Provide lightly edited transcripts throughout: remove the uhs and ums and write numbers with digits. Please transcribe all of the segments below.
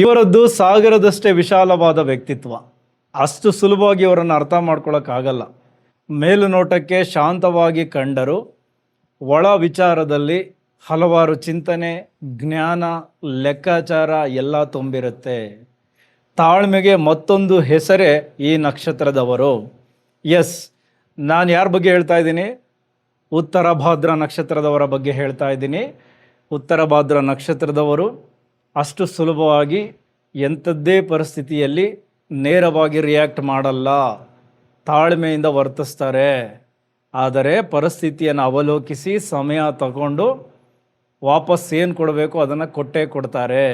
ಇವರದ್ದು ಸಾಗರದಷ್ಟೇ ವಿಶಾಲವಾದ ವ್ಯಕ್ತಿತ್ವ. ಅಷ್ಟು ಸುಲಭವಾಗಿ ಇವರನ್ನು ಅರ್ಥ ಮಾಡ್ಕೊಳ್ಳೋಕ್ಕಾಗಲ್ಲ. ಮೇಲುನೋಟಕ್ಕೆ ಶಾಂತವಾಗಿ ಕಂಡರೂ ಒಳ ವಿಚಾರದಲ್ಲಿ ಹಲವಾರು ಚಿಂತನೆ, ಜ್ಞಾನ, ಲೆಕ್ಕಾಚಾರ ಎಲ್ಲ ತುಂಬಿರುತ್ತೆ. ತಾಳ್ಮೆಗೆ ಮತ್ತೊಂದು ಹೆಸರೇ ಈ ನಕ್ಷತ್ರದವರು. ಎಸ್, ನಾನು ಯಾರ ಬಗ್ಗೆ ಹೇಳ್ತಾ ಇದ್ದೀನಿ? ಉತ್ತರ ಭಾದ್ರ ನಕ್ಷತ್ರದವರ ಬಗ್ಗೆ ಹೇಳ್ತಾ ಇದ್ದೀನಿ. ಉತ್ತರ ಭಾದ್ರ ನಕ್ಷತ್ರದವರು ಅಷ್ಟು ಸುಲಭವಾಗಿ ಎಂಥದ್ದೇ ಪರಿಸ್ಥಿತಿಯಲ್ಲಿ ನೇರವಾಗಿ ರಿಯಾಕ್ಟ್ ಮಾಡಲ್ಲ, ತಾಳ್ಮೆಯಿಂದ ವರ್ತಿಸ್ತಾರೆ. ಆದರೆ ಪರಿಸ್ಥಿತಿಯನ್ನು ಅವಲೋಕಿಸಿ ಸಮಯ ತಗೊಂಡು ವಾಪಸ್ ಏನು ಕೊಡಬೇಕು ಅದನ್ನು ಕೊಟ್ಟೇ ಕೊಡ್ತಾರೆ.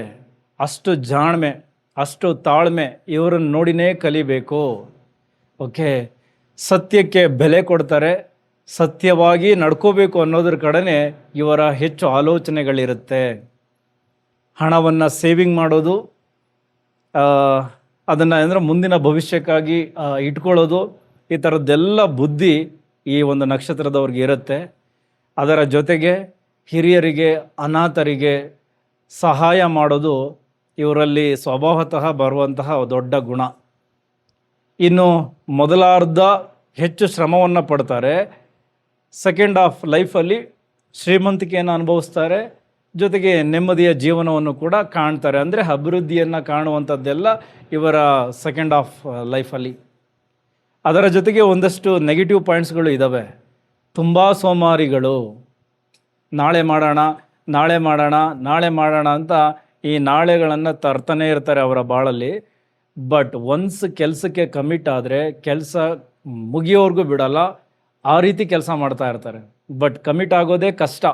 ಅಷ್ಟು ಜಾಣ್ಮೆ, ಅಷ್ಟು ತಾಳ್ಮೆ ಇವರನ್ನು ನೋಡಿನೇ ಕಲಿಬೇಕು. ಓಕೆ, ಸತ್ಯಕ್ಕೆ ಬೆಲೆ ಕೊಡ್ತಾರೆ. ಸತ್ಯವಾಗಿ ನಡ್ಕೋಬೇಕು ಅನ್ನೋದ್ರ ಕಡೆನೇ ಇವರ ಹೆಚ್ಚು ಆಲೋಚನೆಗಳಿರುತ್ತೆ. ಹಣವನ್ನು ಸೇವಿಂಗ್ ಮಾಡೋದು, ಅದನ್ನು ಅಂದರೆ ಮುಂದಿನ ಭವಿಷ್ಯಕ್ಕಾಗಿ ಇಟ್ಕೊಳ್ಳೋದು, ಈ ಥರದ್ದೆಲ್ಲ ಬುದ್ಧಿ ಈ ಒಂದು ನಕ್ಷತ್ರದವ್ರಿಗೆ ಇರುತ್ತೆ. ಅದರ ಜೊತೆಗೆ ಹಿರಿಯರಿಗೆ, ಅನಾಥರಿಗೆ ಸಹಾಯ ಮಾಡೋದು ಇವರಲ್ಲಿ ಸ್ವಭಾವತಃ ಬರುವಂತಹ ದೊಡ್ಡ ಗುಣ. ಇನ್ನು ಮೊದಲಾರ್ಧ ಹೆಚ್ಚು ಶ್ರಮವನ್ನು ಪಡ್ತಾರೆ. ಸೆಕೆಂಡ್ ಹಾಫ್ ಲೈಫಲ್ಲಿ ಶ್ರೀಮಂತಿಕೆಯನ್ನು ಅನುಭವಿಸ್ತಾರೆ, ಜೊತೆಗೆ ನೆಮ್ಮದಿಯ ಜೀವನವನ್ನು ಕೂಡ ಕಾಣ್ತಾರೆ. ಅಂದರೆ ಅಭಿವೃದ್ಧಿಯನ್ನು ಕಾಣುವಂಥದ್ದೆಲ್ಲ ಇವರ ಸೆಕೆಂಡ್ ಹಾಫ್ ಲೈಫಲ್ಲಿ. ಅದರ ಜೊತೆಗೆ ಒಂದಷ್ಟು ನೆಗೆಟಿವ್ ಪಾಯಿಂಟ್ಸ್ಗಳು ಇದ್ದಾವೆ. ತುಂಬ ಸೋಮಾರಿಗಳು. ನಾಳೆ ಮಾಡೋಣ, ನಾಳೆ ಮಾಡೋಣ, ನಾಳೆ ಮಾಡೋಣ ಅಂತ ಈ ನಾಳೆಗಳನ್ನು ತರ್ತಾನೆ ಇರ್ತಾರೆ ಅವರ ಬಾಳಲ್ಲಿ. ಬಟ್ ಒನ್ಸ್ ಕೆಲಸಕ್ಕೆ ಕಮಿಟ್ ಆದರೆ ಕೆಲಸ ಮುಗಿಯೋವರೆಗೂ ಬಿಡಲ್ಲ, ಆ ರೀತಿ ಕೆಲಸ ಮಾಡ್ತಾ ಇರ್ತಾರೆ. ಬಟ್ ಕಮಿಟ್ ಆಗೋದೇ ಕಷ್ಟ.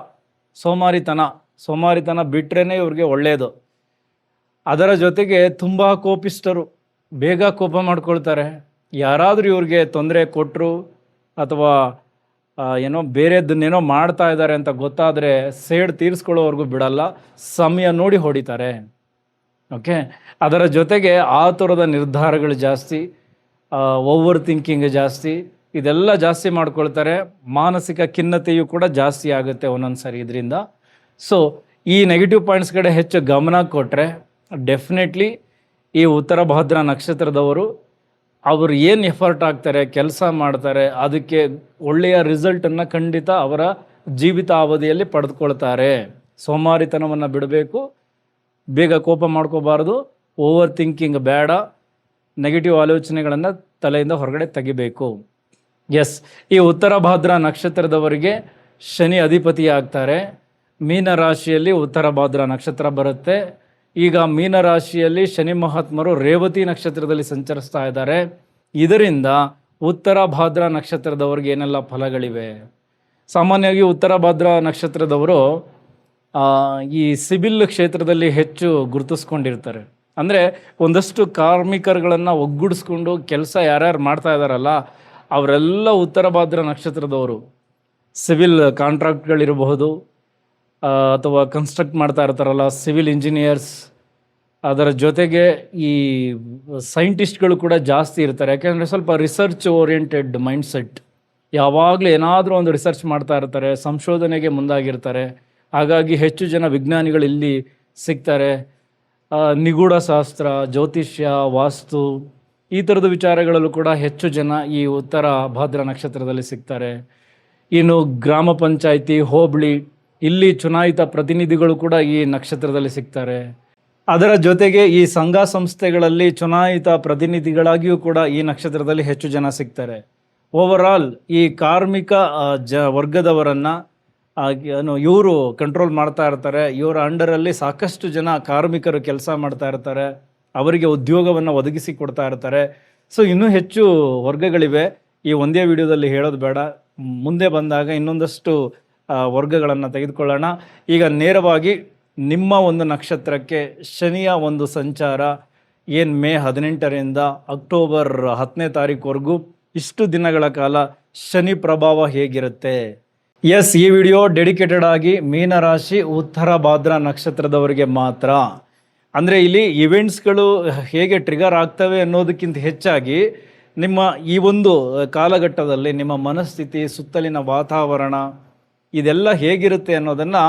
ಸೋಮಾರಿತನ ಬಿಟ್ರೇ ಇವ್ರಿಗೆ ಒಳ್ಳೆಯದು. ಅದರ ಜೊತೆಗೆ ತುಂಬ ಕೋಪಿಸ್ಟರು, ಬೇಗ ಕೋಪ ಮಾಡ್ಕೊಳ್ತಾರೆ. ಯಾರಾದರೂ ಇವ್ರಿಗೆ ತೊಂದರೆ ಕೊಟ್ಟರು ಅಥವಾ ಏನೋ ಬೇರೆದನ್ನೇನೋ ಮಾಡ್ತಾ ಇದ್ದಾರೆ ಅಂತ ಗೊತ್ತಾದರೆ ಸೇಡ್ ತೀರಿಸ್ಕೊಳ್ಳೋವರೆಗೂ ಬಿಡಲ್ಲ, ಸಮಯ ನೋಡಿ ಹೊಡಿತಾರೆ. ಓಕೆ, ಅದರ ಜೊತೆಗೆ ಆತುರದ ನಿರ್ಧಾರಗಳು ಜಾಸ್ತಿ, ಓವರ್ ಥಿಂಕಿಂಗ್ ಜಾಸ್ತಿ, ಇದೆಲ್ಲ ಜಾಸ್ತಿ ಮಾಡ್ಕೊಳ್ತಾರೆ. ಮಾನಸಿಕ ಖಿನ್ನತೆಯು ಕೂಡ ಜಾಸ್ತಿ ಆಗುತ್ತೆ ಒಂದೊಂದು ಸರಿ ಇದರಿಂದ. ಸೊ ಈ ನೆಗೆಟಿವ್ ಪಾಯಿಂಟ್ಸ್ ಕಡೆ ಹೆಚ್ಚು ಗಮನ ಕೊಟ್ಟರೆ ಡೆಫಿನೆಟ್ಲಿ ಈ ಉತ್ತರ ಭಾದ್ರ ನಕ್ಷತ್ರದವರು ಅವರು ಏನು ಎಫರ್ಟ್ ಹಾಕ್ತಾರೆ, ಕೆಲಸ ಮಾಡ್ತಾರೆ, ಅದಕ್ಕೆ ಒಳ್ಳೆಯ ರಿಸಲ್ಟನ್ನು ಖಂಡಿತ ಅವರ ಜೀವಿತ ಅವಧಿಯಲ್ಲಿ ಪಡೆದುಕೊಳ್ತಾರೆ. ಸೋಮಾರಿತನವನ್ನು ಬಿಡಬೇಕು, ಬೇಗ ಕೋಪ ಮಾಡ್ಕೋಬಾರ್ದು, ಓವರ್ ಥಿಂಕಿಂಗ್ ಬೇಡ, ನೆಗೆಟಿವ್ ಆಲೋಚನೆಗಳನ್ನು ತಲೆಯಿಂದ ಹೊರಗಡೆ ತೆಗಿಬೇಕು. ಎಸ್, ಈ ಉತ್ತರ ಭಾದ್ರ ನಕ್ಷತ್ರದವರಿಗೆ ಶನಿ ಅಧಿಪತಿ ಆಗ್ತಾರೆ. ಮೀನರಾಶಿಯಲ್ಲಿ ಉತ್ತರ ಭಾದ್ರ ನಕ್ಷತ್ರ ಬರುತ್ತೆ. ಈಗ ಮೀನರಾಶಿಯಲ್ಲಿ ಶನಿ ಮಹಾತ್ಮರು ರೇವತಿ ನಕ್ಷತ್ರದಲ್ಲಿ ಸಂಚರಿಸ್ತಾ ಇದ್ದಾರೆ. ಇದರಿಂದ ಉತ್ತರ ಭಾದ್ರ ನಕ್ಷತ್ರದವ್ರಿಗೆ ಏನೆಲ್ಲ ಫಲಗಳಿವೆ? ಸಾಮಾನ್ಯವಾಗಿ ಉತ್ತರ ಭಾದ್ರ ನಕ್ಷತ್ರದವರು ಈ ಸಿವಿಲ್ ಕ್ಷೇತ್ರದಲ್ಲಿ ಹೆಚ್ಚು ಗುರುತಿಸ್ಕೊಂಡಿರ್ತಾರೆ. ಅಂದರೆ ಒಂದಷ್ಟು ಕಾರ್ಮಿಕರುಗಳನ್ನು ಒಗ್ಗೂಡಿಸ್ಕೊಂಡು ಕೆಲಸ ಯಾರ್ಯಾರು ಮಾಡ್ತಾ ಇದ್ದಾರಲ್ಲ ಅವರೆಲ್ಲ ಉತ್ತರ ಭಾದ್ರ ನಕ್ಷತ್ರದವರು. ಸಿವಿಲ್ ಕಾಂಟ್ರಾಕ್ಟ್ಗಳಿರಬಹುದು ಅಥವಾ ಕನ್ಸ್ಟ್ರಕ್ಟ್ ಮಾಡ್ತಾ ಇರ್ತಾರಲ್ಲ ಸಿವಿಲ್ ಇಂಜಿನಿಯರ್ಸ್, ಅದರ ಜೊತೆಗೆ ಈ ಸೈಂಟಿಸ್ಟ್ಗಳು ಕೂಡ ಜಾಸ್ತಿ ಇರ್ತಾರೆ. ಯಾಕೆಂದರೆ ಸ್ವಲ್ಪ ರಿಸರ್ಚ್ ಓರಿಯೆಂಟೆಡ್ ಮೈಂಡ್ಸೆಟ್, ಯಾವಾಗಲೂ ಏನಾದರೂ ಒಂದು ರಿಸರ್ಚ್ ಮಾಡ್ತಾ ಇರ್ತಾರೆ, ಸಂಶೋಧನೆಗೆ ಮುಂದಾಗಿರ್ತಾರೆ. ಹಾಗಾಗಿ ಹೆಚ್ಚು ಜನ ವಿಜ್ಞಾನಿಗಳು ಇಲ್ಲಿ ಸಿಗ್ತಾರೆ. ನಿಗೂಢ ಶಾಸ್ತ್ರ, ಜ್ಯೋತಿಷ್ಯ, ವಾಸ್ತು, ಈ ಥರದ ವಿಚಾರಗಳಲ್ಲೂ ಕೂಡ ಹೆಚ್ಚು ಜನ ಈ ಉತ್ತರ ಭಾದ್ರ ನಕ್ಷತ್ರದಲ್ಲಿ ಸಿಗ್ತಾರೆ. ಇನ್ನು ಗ್ರಾಮ ಪಂಚಾಯಿತಿ, ಹೋಬಳಿ, ಇಲ್ಲಿ ಚುನಾಯಿತ ಪ್ರತಿನಿಧಿಗಳು ಕೂಡ ಈ ನಕ್ಷತ್ರದಲ್ಲಿ ಸಿಗ್ತಾರೆ. ಅದರ ಜೊತೆಗೆ ಈ ಸಂಘ ಸಂಸ್ಥೆಗಳಲ್ಲಿ ಚುನಾಯಿತ ಪ್ರತಿನಿಧಿಗಳಾಗಿಯೂ ಕೂಡ ಈ ನಕ್ಷತ್ರದಲ್ಲಿ ಹೆಚ್ಚು ಜನ ಸಿಗ್ತಾರೆ. ಓವರಾಲ್ ಈ ಕಾರ್ಮಿಕ ವರ್ಗದವರನ್ನು ಇವರು ಕಂಟ್ರೋಲ್ ಮಾಡ್ತಾ ಇರ್ತಾರೆ. ಇವರ ಅಂಡರಲ್ಲಿ ಸಾಕಷ್ಟು ಜನ ಕಾರ್ಮಿಕರು ಕೆಲಸ ಮಾಡ್ತಾ ಇರ್ತಾರೆ, ಅವರಿಗೆ ಉದ್ಯೋಗವನ್ನು ಒದಗಿಸಿ ಕೊಡ್ತಾ ಇರ್ತಾರೆ. ಸೊ ಇನ್ನೂ ಹೆಚ್ಚು ವರ್ಗಗಳಿವೆ, ಈ ಒಂದೇ ವಿಡಿಯೋದಲ್ಲಿ ಹೇಳೋದು ಬೇಡ. ಮುಂದೆ ಬಂದಾಗ ಇನ್ನೊಂದಷ್ಟು ವರ್ಗಗಳನ್ನು ತೆಗೆದುಕೊಳ್ಳೋಣ. ಈಗ ನೇರವಾಗಿ ನಿಮ್ಮ ಒಂದು ನಕ್ಷತ್ರಕ್ಕೆ ಶನಿಯ ಒಂದು ಸಂಚಾರ ಏನು ಮೇ 18ರಿಂದ ಅಕ್ಟೋಬರ್ 10ನೇ ತಾರೀಕುವರೆಗೂ ಇಷ್ಟು ದಿನಗಳ ಕಾಲ ಶನಿ ಪ್ರಭಾವ ಹೇಗಿರುತ್ತೆ? ಎಸ್, ಈ ವಿಡಿಯೋ ಡೆಡಿಕೇಟೆಡ್ ಆಗಿ ಮೀನರಾಶಿ ಉತ್ತರ ಭಾದ್ರ ನಕ್ಷತ್ರದವರಿಗೆ ಮಾತ್ರ. ಅಂದರೆ ಇಲ್ಲಿ ಇವೆಂಟ್ಸ್ಗಳು ಹೇಗೆ ಟ್ರಿಗರ್ ಆಗ್ತವೆ ಅನ್ನೋದಕ್ಕಿಂತ ಹೆಚ್ಚಾಗಿ ನಿಮ್ಮ ಈ ಒಂದು ಕಾಲಘಟ್ಟದಲ್ಲಿ ನಿಮ್ಮ ಮನಸ್ಥಿತಿ, ಸುತ್ತಲಿನ ವಾತಾವರಣ, ಇದೆಲ್ಲ ಹೇಗಿರುತ್ತೆ ಅನ್ನೋದನ್ನು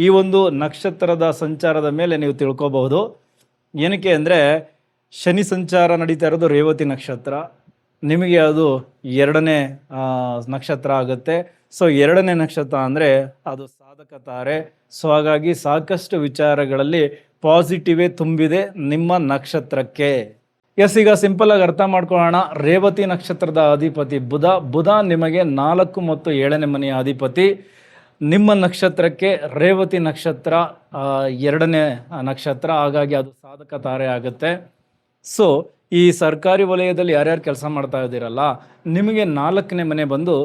ಈ ಒಂದು ನಕ್ಷತ್ರದ ಸಂಚಾರದ ಮೇಲೆ ನೀವು ತಿಳ್ಕೋಬಹುದು. ಏನಕ್ಕೆ ಅಂದರೆ ಶನಿ ಸಂಚಾರ ನಡೀತಾ ಇರೋದು ರೇವತಿ ನಕ್ಷತ್ರ, ನಿಮಗೆ ಅದು 2ನೇ ನಕ್ಷತ್ರ ಆಗುತ್ತೆ. ಸೊ 2ನೇ ನಕ್ಷತ್ರ ಅಂದರೆ ಅದು ಸಾಧಕ ತಾರೆ. ಸೊ ಹಾಗಾಗಿ ಸಾಕಷ್ಟು ವಿಚಾರಗಳಲ್ಲಿ ಪಾಸಿಟಿವೇ ತುಂಬಿದೆ ನಿಮ್ಮ ನಕ್ಷತ್ರಕ್ಕೆ. ಈಗ ಸಿಂಪಲ್ ಆಗಿ ಅರ್ಥ ಮಾಡ್ಕೊಳ್ಳೋಣ. ರೇವತಿ ನಕ್ಷತ್ರದ ಅಧಿಪತಿ ಬುಧ ನಿಮಗೆ 4 ಮತ್ತು 7ನೇ ಮನೆಯ ಅಧಿಪತಿ. ನಿಮ್ಮ ನಕ್ಷತ್ರಕ್ಕೆ ರೇವತಿ ನಕ್ಷತ್ರ 2ನೇ ನಕ್ಷತ್ರ, ಹಾಗಾಗಿ ಅದು ಸಾಧಕ ತಾರೆ ಆಗುತ್ತೆ. ಸೊ ಈ ಸರ್ಕಾರಿ ವಲಯದಲ್ಲಿ ಯಾರ್ಯಾರು ಕೆಲಸ ಮಾಡ್ತಾ ಇದ್ದೀರಲ್ಲ, ನಿಮಗೆ 4ನೇ ಮನೆ ಬಂದು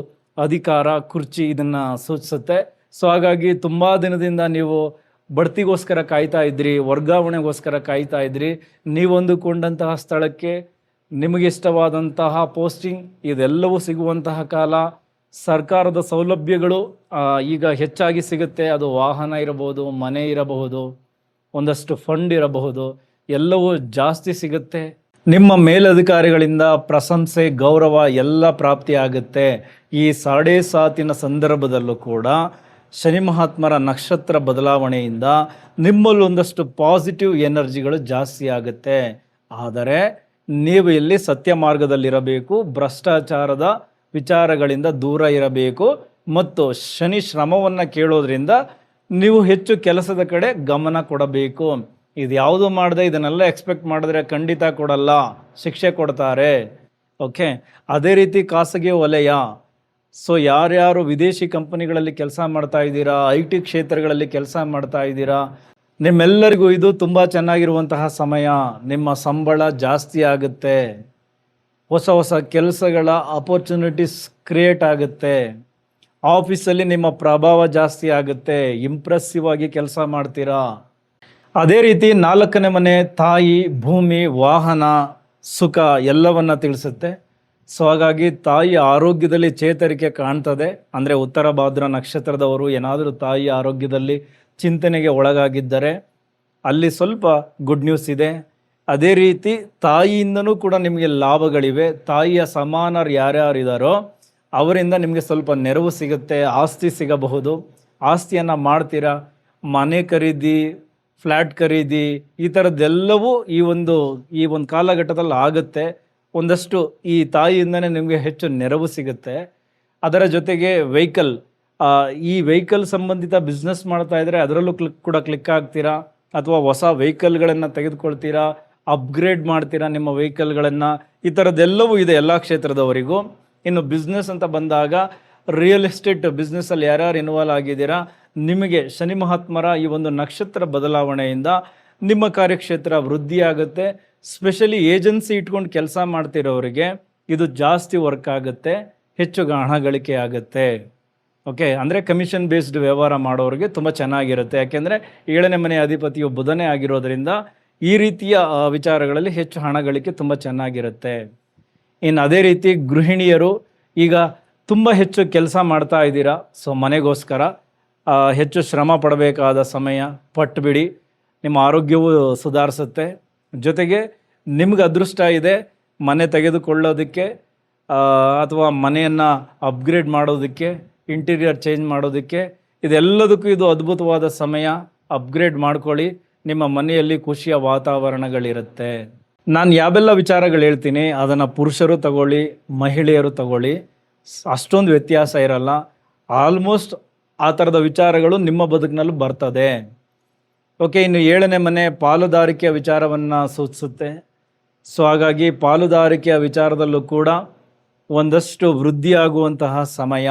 ಅಧಿಕಾರ, ಕುರ್ಚಿ ಇದನ್ನು ಸೂಚಿಸುತ್ತೆ. ಸೊ ಹಾಗಾಗಿ ತುಂಬ ದಿನದಿಂದ ನೀವು ಬಡ್ತಿಗೋಸ್ಕರ ಕಾಯ್ತಾ ಇದ್ರಿ, ವರ್ಗಾವಣೆಗೋಸ್ಕರ ಕಾಯ್ತಾ ಇದ್ರಿ, ನೀವೊಂದುಕೊಂಡಂತಹ ಸ್ಥಳಕ್ಕೆ ನಿಮಗಿಷ್ಟವಾದಂತಹ ಪೋಸ್ಟಿಂಗ್ ಇದೆಲ್ಲವೂ ಸಿಗುವಂತಹ ಕಾಲ. ಸರ್ಕಾರದ ಸೌಲಭ್ಯಗಳು ಈಗ ಹೆಚ್ಚಾಗಿ ಸಿಗುತ್ತೆ. ಅದು ವಾಹನ ಇರಬಹುದು, ಮನೆ ಇರಬಹುದು, ಒಂದಷ್ಟು ಫಂಡ್ ಇರಬಹುದು, ಎಲ್ಲವೂ ಜಾಸ್ತಿ ಸಿಗುತ್ತೆ. ನಿಮ್ಮ ಮೇಲಧಿಕಾರಿಗಳಿಂದ ಪ್ರಶಂಸೆ, ಗೌರವ ಎಲ್ಲ ಪ್ರಾಪ್ತಿಯಾಗುತ್ತೆ. ಈ 7.5 ಸಂದರ್ಭದಲ್ಲೂ ಕೂಡ ಶನಿ ಮಹಾತ್ಮರ ನಕ್ಷತ್ರ ಬದಲಾವಣೆಯಿಂದ ನಿಮ್ಮಲ್ಲಿ ಒಂದಷ್ಟು ಪಾಸಿಟಿವ್ ಎನರ್ಜಿಗಳು ಜಾಸ್ತಿ ಆಗುತ್ತೆ. ಆದರೆ ನೀವು ಇಲ್ಲಿ ಸತ್ಯ ಮಾರ್ಗದಲ್ಲಿರಬೇಕು, ಭ್ರಷ್ಟಾಚಾರದ ವಿಚಾರಗಳಿಂದ ದೂರ ಇರಬೇಕು ಮತ್ತು ಶನಿ ಶ್ರಮವನ್ನು ಕೇಳೋದ್ರಿಂದ ನೀವು ಹೆಚ್ಚು ಕೆಲಸದ ಕಡೆ ಗಮನ ಕೊಡಬೇಕು. ಇದು ಯಾವುದು ಮಾಡದೆ ಇದನ್ನೆಲ್ಲ ಎಕ್ಸ್ಪೆಕ್ಟ್ ಮಾಡಿದ್ರೆ ಖಂಡಿತ ಕೊಡಲ್ಲ, ಶಿಕ್ಷೆ ಕೊಡ್ತಾರೆ. ಓಕೆ, ಅದೇ ರೀತಿ ಖಾಸಗಿ ವಲಯ. ಸೊ ಯಾರ್ಯಾರು ವಿದೇಶಿ ಕಂಪನಿಗಳಲ್ಲಿ ಕೆಲಸ ಮಾಡ್ತಾ ಇದ್ದೀರಾ, IT ಕ್ಷೇತ್ರಗಳಲ್ಲಿ ಕೆಲಸ ಮಾಡ್ತಾ ಇದ್ದೀರಾ, ನಿಮ್ಮೆಲ್ಲರಿಗೂ ಇದು ತುಂಬ ಚೆನ್ನಾಗಿರುವಂತಹ ಸಮಯ. ನಿಮ್ಮ ಸಂಬಳ ಜಾಸ್ತಿ ಆಗುತ್ತೆ, ಹೊಸ ಹೊಸ ಕೆಲಸಗಳ ಅಪರ್ಚುನಿಟೀಸ್ ಕ್ರಿಯೇಟ್ ಆಗುತ್ತೆ, ಆಫೀಸಲ್ಲಿ ನಿಮ್ಮ ಪ್ರಭಾವ ಜಾಸ್ತಿ ಆಗುತ್ತೆ, ಇಂಪ್ರೆಸಿವ್ ಆಗಿ ಕೆಲಸ ಮಾಡ್ತೀರಾ. ಅದೇ ರೀತಿ 4ನೇ ಮನೆ ತಾಯಿ, ಭೂಮಿ, ವಾಹನ, ಸುಖ ಎಲ್ಲವನ್ನ ತಿಳಿಸುತ್ತೆ. ಸೊ ಹಾಗಾಗಿ ತಾಯಿ ಆರೋಗ್ಯದಲ್ಲಿ ಚೇತರಿಕೆ ಕಾಣ್ತದೆ. ಅಂದರೆ ಉತ್ತರ ಭಾದ್ರ ನಕ್ಷತ್ರದವರು ಏನಾದರೂ ತಾಯಿ ಆರೋಗ್ಯದಲ್ಲಿ ಚಿಂತನೆಗೆ ಒಳಗಾಗಿದ್ದರೆ ಅಲ್ಲಿ ಸ್ವಲ್ಪ ಗುಡ್ ನ್ಯೂಸ್ ಇದೆ. ಅದೇ ರೀತಿ ತಾಯಿಯಿಂದನೂ ಕೂಡ ನಿಮಗೆ ಲಾಭಗಳಿವೆ. ತಾಯಿಯ ಸಮಾನರು ಯಾರ್ಯಾರಿದ್ದಾರೋ ಅವರಿಂದ ನಿಮಗೆ ಸ್ವಲ್ಪ ನೆರವು ಸಿಗುತ್ತೆ, ಆಸ್ತಿ ಸಿಗಬಹುದು, ಆಸ್ತಿಯನ್ನು ಮಾಡ್ತೀರಾ. ಮನೆ ಖರೀದಿ, ಫ್ಲ್ಯಾಟ್ ಖರೀದಿ, ಈ ಥರದ್ದೆಲ್ಲವೂ ಈ ಒಂದು ಕಾಲಘಟ್ಟದಲ್ಲಿ ಆಗುತ್ತೆ. ಒಂದಷ್ಟು ಈ ತಾಯಿಯಿಂದನೇ ನಿಮಗೆ ಹೆಚ್ಚು ನೆರವು ಸಿಗುತ್ತೆ. ಅದರ ಜೊತೆಗೆ ಈ ವೆಹಿಕಲ್ ಸಂಬಂಧಿತ ಬಿಸ್ನೆಸ್ ಮಾಡ್ತಾ ಇದ್ದರೆ ಅದರಲ್ಲೂ ಕ್ಲಿಕ್ ಆಗ್ತೀರಾ, ಅಥವಾ ಹೊಸ ವೆಹಿಕಲ್ಗಳನ್ನು ತೆಗೆದುಕೊಳ್ತೀರಾ, ಅಪ್ಗ್ರೇಡ್ ಮಾಡ್ತೀರಾ ನಿಮ್ಮ ವೆಹಿಕಲ್ಗಳನ್ನು. ಈ ಥರದ್ದೆಲ್ಲವೂ ಇದೆ ಎಲ್ಲ ಕ್ಷೇತ್ರದವರಿಗೂ. ಇನ್ನು ಬಿಸ್ನೆಸ್ ಅಂತ ಬಂದಾಗ ರಿಯಲ್ ಎಸ್ಟೇಟ್ ಬಿಸ್ನೆಸ್ಸಲ್ಲಿ ಯಾರ್ಯಾರು ಇನ್ವಾಲ್ವ್ ಆಗಿದ್ದೀರಾ, ನಿಮಗೆ ಶನಿ ಮಹಾತ್ಮರ ಈ ಒಂದು ನಕ್ಷತ್ರ ಬದಲಾವಣೆಯಿಂದ ನಿಮ್ಮ ಕಾರ್ಯಕ್ಷೇತ್ರ ವೃದ್ಧಿಯಾಗುತ್ತೆ. ಸ್ಪೆಷಲಿ ಏಜೆನ್ಸಿ ಇಟ್ಕೊಂಡು ಕೆಲಸ ಮಾಡ್ತಿರೋರಿಗೆ ಇದು ಜಾಸ್ತಿ ವರ್ಕ್ ಆಗುತ್ತೆ, ಹೆಚ್ಚು ಹಣ ಗಳಿಕೆ ಆಗುತ್ತೆ. ಓಕೆ, ಅಂದರೆ ಕಮಿಷನ್ ಬೇಸ್ಡ್ ವ್ಯವಹಾರ ಮಾಡೋರಿಗೆ ತುಂಬ ಚೆನ್ನಾಗಿರುತ್ತೆ. ಯಾಕೆಂದರೆ 7ನೇ ಮನೆ ಅಧಿಪತಿಯು ಬುಧನೇ ಆಗಿರೋದ್ರಿಂದ ಈ ರೀತಿಯ ವಿಚಾರಗಳಲ್ಲಿ ಹೆಚ್ಚು ಹಣ ಗಳಿಕೆ ತುಂಬ ಚೆನ್ನಾಗಿರುತ್ತೆ. ಇನ್ನು ಅದೇ ರೀತಿ ಗೃಹಿಣಿಯರು ಈಗ ತುಂಬ ಹೆಚ್ಚು ಕೆಲಸ ಮಾಡ್ತಾ ಇದ್ದೀರಾ. ಸೊ ಮನೆಗೋಸ್ಕರ ಹೆಚ್ಚು ಶ್ರಮ ಪಡಬೇಕಾದ ಸಮಯ, ಪಟ್ಟುಬಿಡಿ. ನಿಮ್ಮ ಆರೋಗ್ಯವು ಸುಧಾರಿಸುತ್ತೆ. ಜೊತೆಗೆ ನಿಮ್ಗೆ ಅದೃಷ್ಟ ಇದೆ ಮನೆ ತೆಗೆದುಕೊಳ್ಳೋದಕ್ಕೆ ಅಥವಾ ಮನೆಯನ್ನು ಅಪ್ಗ್ರೇಡ್ ಮಾಡೋದಕ್ಕೆ, ಇಂಟೀರಿಯರ್ ಚೇಂಜ್ ಮಾಡೋದಕ್ಕೆ. ಇದೆಲ್ಲದಕ್ಕೂ ಇದು ಅದ್ಭುತವಾದ ಸಮಯ. ಅಪ್ಗ್ರೇಡ್ ಮಾಡ್ಕೊಳ್ಳಿ, ನಿಮ್ಮ ಮನೆಯಲ್ಲಿ ಖುಷಿಯ ವಾತಾವರಣಗಳಿರುತ್ತೆ. ನಾನು ಯಾವೆಲ್ಲ ವಿಚಾರಗಳು ಹೇಳ್ತೀನಿ ಅದನ್ನು ಪುರುಷರು ತಗೊಳ್ಳಿ, ಮಹಿಳೆಯರು ತಗೊಳ್ಳಿ, ಅಷ್ಟೊಂದು ವ್ಯತ್ಯಾಸ ಇರಲ್ಲ. ಆಲ್ಮೋಸ್ಟ್ ಆ ಥರದ ವಿಚಾರಗಳು ನಿಮ್ಮ ಬದುಕಿನಲ್ಲೂ ಬರ್ತದೆ. ಓಕೆ, ಇನ್ನು 7ನೇ ಮನೆ ಪಾಲುದಾರಿಕೆಯ ವಿಚಾರವನ್ನು ಸೂಚಿಸುತ್ತೆ. ಸೊ ಹಾಗಾಗಿ ಪಾಲುದಾರಿಕೆಯ ವಿಚಾರದಲ್ಲೂ ಕೂಡ ಒಂದಷ್ಟು ವೃದ್ಧಿಯಾಗುವಂತಹ ಸಮಯ.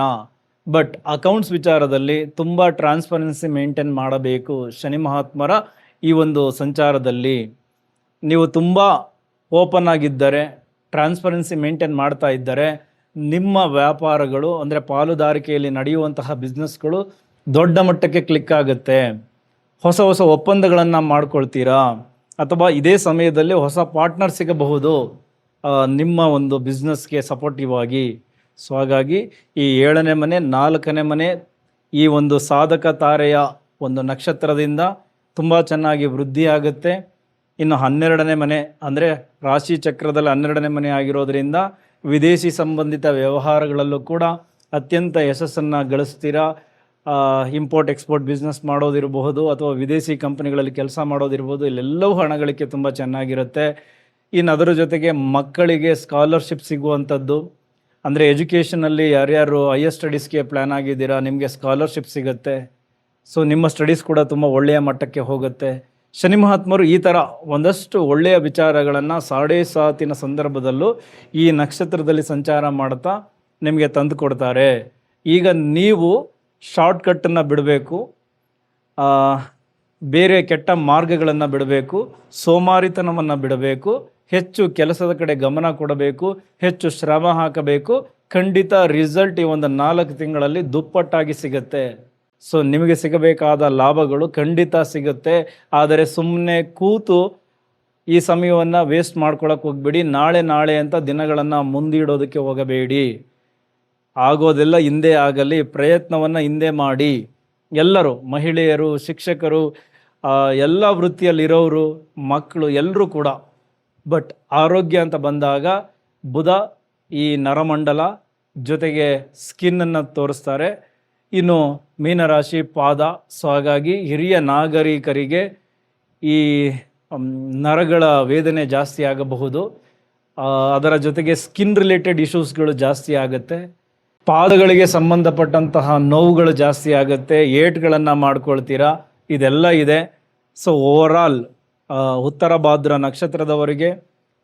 ಬಟ್ ಅಕೌಂಟ್ಸ್ ವಿಚಾರದಲ್ಲಿ ತುಂಬ ಟ್ರಾನ್ಸ್ಪರೆನ್ಸಿ ಮೇಂಟೈನ್ ಮಾಡಬೇಕು. ಶನಿ ಮಹಾತ್ಮರ ಈ ಒಂದು ಸಂಚಾರದಲ್ಲಿ ನೀವು ತುಂಬ ಓಪನ್ ಆಗಿದ್ದರೆ, ಟ್ರಾನ್ಸ್ಪರೆನ್ಸಿ ಮೇಂಟೈನ್ ಮಾಡ್ತಾ ಇದ್ದರೆ, ನಿಮ್ಮ ವ್ಯಾಪಾರಗಳು ಅಂದರೆ ಪಾಲುದಾರಿಕೆಯಲ್ಲಿ ನಡೆಯುವಂತಹ ಬಿಸ್ನೆಸ್ಗಳು ದೊಡ್ಡ ಮಟ್ಟಕ್ಕೆ ಕ್ಲಿಕ್ ಆಗುತ್ತೆ. ಹೊಸ ಹೊಸ ಒಪ್ಪಂದಗಳನ್ನು ಮಾಡ್ಕೊಳ್ತೀರಾ, ಅಥವಾ ಇದೇ ಸಮಯದಲ್ಲಿ ಹೊಸ ಪಾರ್ಟ್ನರ್ ಸಿಗಬಹುದು ನಿಮ್ಮ ಒಂದು ಬಿಸ್ನೆಸ್ಗೆ ಸಪೋರ್ಟಿವ್ ಆಗಿ. ಸೊ ಹಾಗಾಗಿ ಈ 7ನೇ ಮನೆ, 4ನೇ ಮನೆ ಈ ಒಂದು ಸಾಧಕ ತಾರೆಯ ಒಂದು ನಕ್ಷತ್ರದಿಂದ ತುಂಬ ಚೆನ್ನಾಗಿ ವೃದ್ಧಿಯಾಗುತ್ತೆ. ಇನ್ನು 12ನೇ ಮನೆ ಅಂದರೆ ರಾಶಿ ಚಕ್ರದಲ್ಲಿ 12ನೇ ಮನೆ ಆಗಿರೋದ್ರಿಂದ ವಿದೇಶಿ ಸಂಬಂಧಿತ ವ್ಯವಹಾರಗಳಲ್ಲೂ ಕೂಡ ಅತ್ಯಂತ ಯಶಸ್ಸನ್ನು ಗಳಿಸ್ತೀರಾ. ಇಂಪೋರ್ಟ್ ಎಕ್ಸ್ಪೋರ್ಟ್ ಬಿಸ್ನೆಸ್ ಮಾಡೋದಿರಬಹುದು ಅಥವಾ ವಿದೇಶಿ ಕಂಪನಿಗಳಲ್ಲಿ ಕೆಲಸ ಮಾಡೋದಿರ್ಬೋದು, ಇಲ್ಲೆಲ್ಲವೂ ಹಣಗಳಿಕೆ ತುಂಬ ಚೆನ್ನಾಗಿರುತ್ತೆ. ಇನ್ನು ಅದರ ಜೊತೆಗೆ ಮಕ್ಕಳಿಗೆ ಸ್ಕಾಲರ್ಶಿಪ್ ಸಿಗುವಂಥದ್ದು, ಅಂದರೆ ಎಜುಕೇಷನಲ್ಲಿ ಯಾರ್ಯಾರು ಹೈಯರ್ ಸ್ಟಡೀಸ್ಗೆ ಪ್ಲ್ಯಾನ್ ಆಗಿದ್ದೀರಾ ನಿಮಗೆ ಸ್ಕಾಲರ್ಶಿಪ್ ಸಿಗುತ್ತೆ. ಸೊ ನಿಮ್ಮ ಸ್ಟಡೀಸ್ ಕೂಡ ತುಂಬ ಒಳ್ಳೆಯ ಮಟ್ಟಕ್ಕೆ ಹೋಗುತ್ತೆ. ಶನಿ ಮಹಾತ್ಮರು ಈ ಥರ ಒಂದಷ್ಟು ಒಳ್ಳೆಯ ವಿಚಾರಗಳನ್ನು ಸಾಡೇ ಸಾತಿನ ಸಂದರ್ಭದಲ್ಲೂ ಈ ನಕ್ಷತ್ರದಲ್ಲಿ ಸಂಚಾರ ಮಾಡ್ತಾ ನಿಮಗೆ ತಂದು ಕೊಡ್ತಾರೆ. ಈಗ ನೀವು ಶಾರ್ಟ್ಕಟ್ಟನ್ನು ಬಿಡಬೇಕು, ಬೇರೆ ಕೆಟ್ಟ ಮಾರ್ಗಗಳನ್ನು ಬಿಡಬೇಕು, ಸೋಮಾರಿತನವನ್ನು ಬಿಡಬೇಕು, ಹೆಚ್ಚು ಕೆಲಸದ ಕಡೆ ಗಮನ ಕೊಡಬೇಕು, ಹೆಚ್ಚು ಶ್ರಮ ಹಾಕಬೇಕು. ಖಂಡಿತ ರಿಸಲ್ಟ್ ಈ ಒಂದು 4 ತಿಂಗಳಲ್ಲಿ ದುಪ್ಪಟ್ಟಾಗಿ ಸಿಗುತ್ತೆ. ಸೊ ನಿಮಗೆ ಸಿಗಬೇಕಾದ ಲಾಭಗಳು ಖಂಡಿತ ಸಿಗುತ್ತೆ. ಆದರೆ ಸುಮ್ಮನೆ ಕೂತು ಈ ಸಮಯವನ್ನು ವೇಸ್ಟ್ ಮಾಡ್ಕೊಳಕ್ಕೆ ಹೋಗಬೇಡಿ. ನಾಳೆ ಅಂತ ದಿನಗಳನ್ನು ಮುಂದಿಡೋದಕ್ಕೆ ಹೋಗಬೇಡಿ. ಆಗೋದೆಲ್ಲ ಹಿಂದೆ ಆಗಲಿ, ಪ್ರಯತ್ನವನ್ನು ಹಿಂದೆ ಮಾಡಿ. ಎಲ್ಲರೂ, ಮಹಿಳೆಯರು, ಶಿಕ್ಷಕರು, ಎಲ್ಲ ವೃತ್ತಿಯಲ್ಲಿರೋರು, ಮಕ್ಕಳು ಎಲ್ಲರೂ ಕೂಡ. ಬಟ್ ಆರೋಗ್ಯ ಅಂತ ಬಂದಾಗ ಬುಧ ಈ ನರಮಂಡಲ ಜೊತೆಗೆ ಸ್ಕಿನ್ನನ್ನು ತೋರಿಸ್ತಾರೆ. ಇನ್ನು ಮೀನರಾಶಿ ಪಾದ. ಸೊ ಹಾಗಾಗಿ ಹಿರಿಯ ನಾಗರಿಕರಿಗೆ ಈ ನರಗಳ ವೇದನೆ ಜಾಸ್ತಿ ಆಗಬಹುದು. ಅದರ ಜೊತೆಗೆ ಸ್ಕಿನ್ ರಿಲೇಟೆಡ್ ಇಶ್ಯೂಸ್ಗಳು ಜಾಸ್ತಿ ಆಗುತ್ತೆ. ಪಾದಗಳಿಗೆ ಸಂಬಂಧಪಟ್ಟಂತಹ ನೋವುಗಳು ಜಾಸ್ತಿ ಆಗುತ್ತೆ, ಏಟ್ಗಳನ್ನು ಮಾಡ್ಕೊಳ್ತೀರಾ, ಇದೆಲ್ಲ ಇದೆ. ಸೊ ಓವರಾಲ್ ಉತ್ತರ ಭಾದ್ರ ನಕ್ಷತ್ರದವರಿಗೆ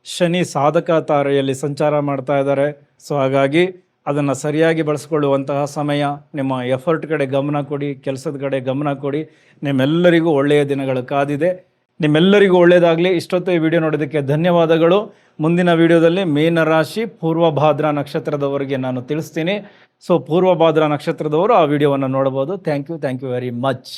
ಶನಿ ಸಾಧಕ ತಾರೆಯಲ್ಲಿ ಸಂಚಾರ ಮಾಡ್ತಾ ಇದ್ದಾರೆ. ಸೊ ಹಾಗಾಗಿ ಅದನ್ನು ಸರಿಯಾಗಿ ಬಳಸ್ಕೊಳ್ಳುವಂತಹ ಸಮಯ. ನಿಮ್ಮ ಎಫರ್ಟ್ ಕಡೆ ಗಮನ ಕೊಡಿ, ಕೆಲಸದ ಕಡೆ ಗಮನ ಕೊಡಿ. ನಿಮ್ಮೆಲ್ಲರಿಗೂ ಒಳ್ಳೆಯ ದಿನಗಳು ಕಾದಿದೆ. ನಿಮ್ಮೆಲ್ಲರಿಗೂ ಒಳ್ಳೆಯದಾಗಲಿ. ಇಷ್ಟೊತ್ತು ಈ ವಿಡಿಯೋ ನೋಡೋದಕ್ಕೆ ಧನ್ಯವಾದಗಳು. ಮುಂದಿನ ವಿಡಿಯೋದಲ್ಲಿ ಮೀನರಾಶಿ ಪೂರ್ವಭಾದ್ರ ನಕ್ಷತ್ರದವರಿಗೆ ನಾನು ತಿಳಿಸ್ತೀನಿ. ಸೊ ಪೂರ್ವಭಾದ್ರ ನಕ್ಷತ್ರದವರು ಆ ವಿಡಿಯೋವನ್ನು ನೋಡ್ಬೋದು. Thank you very much.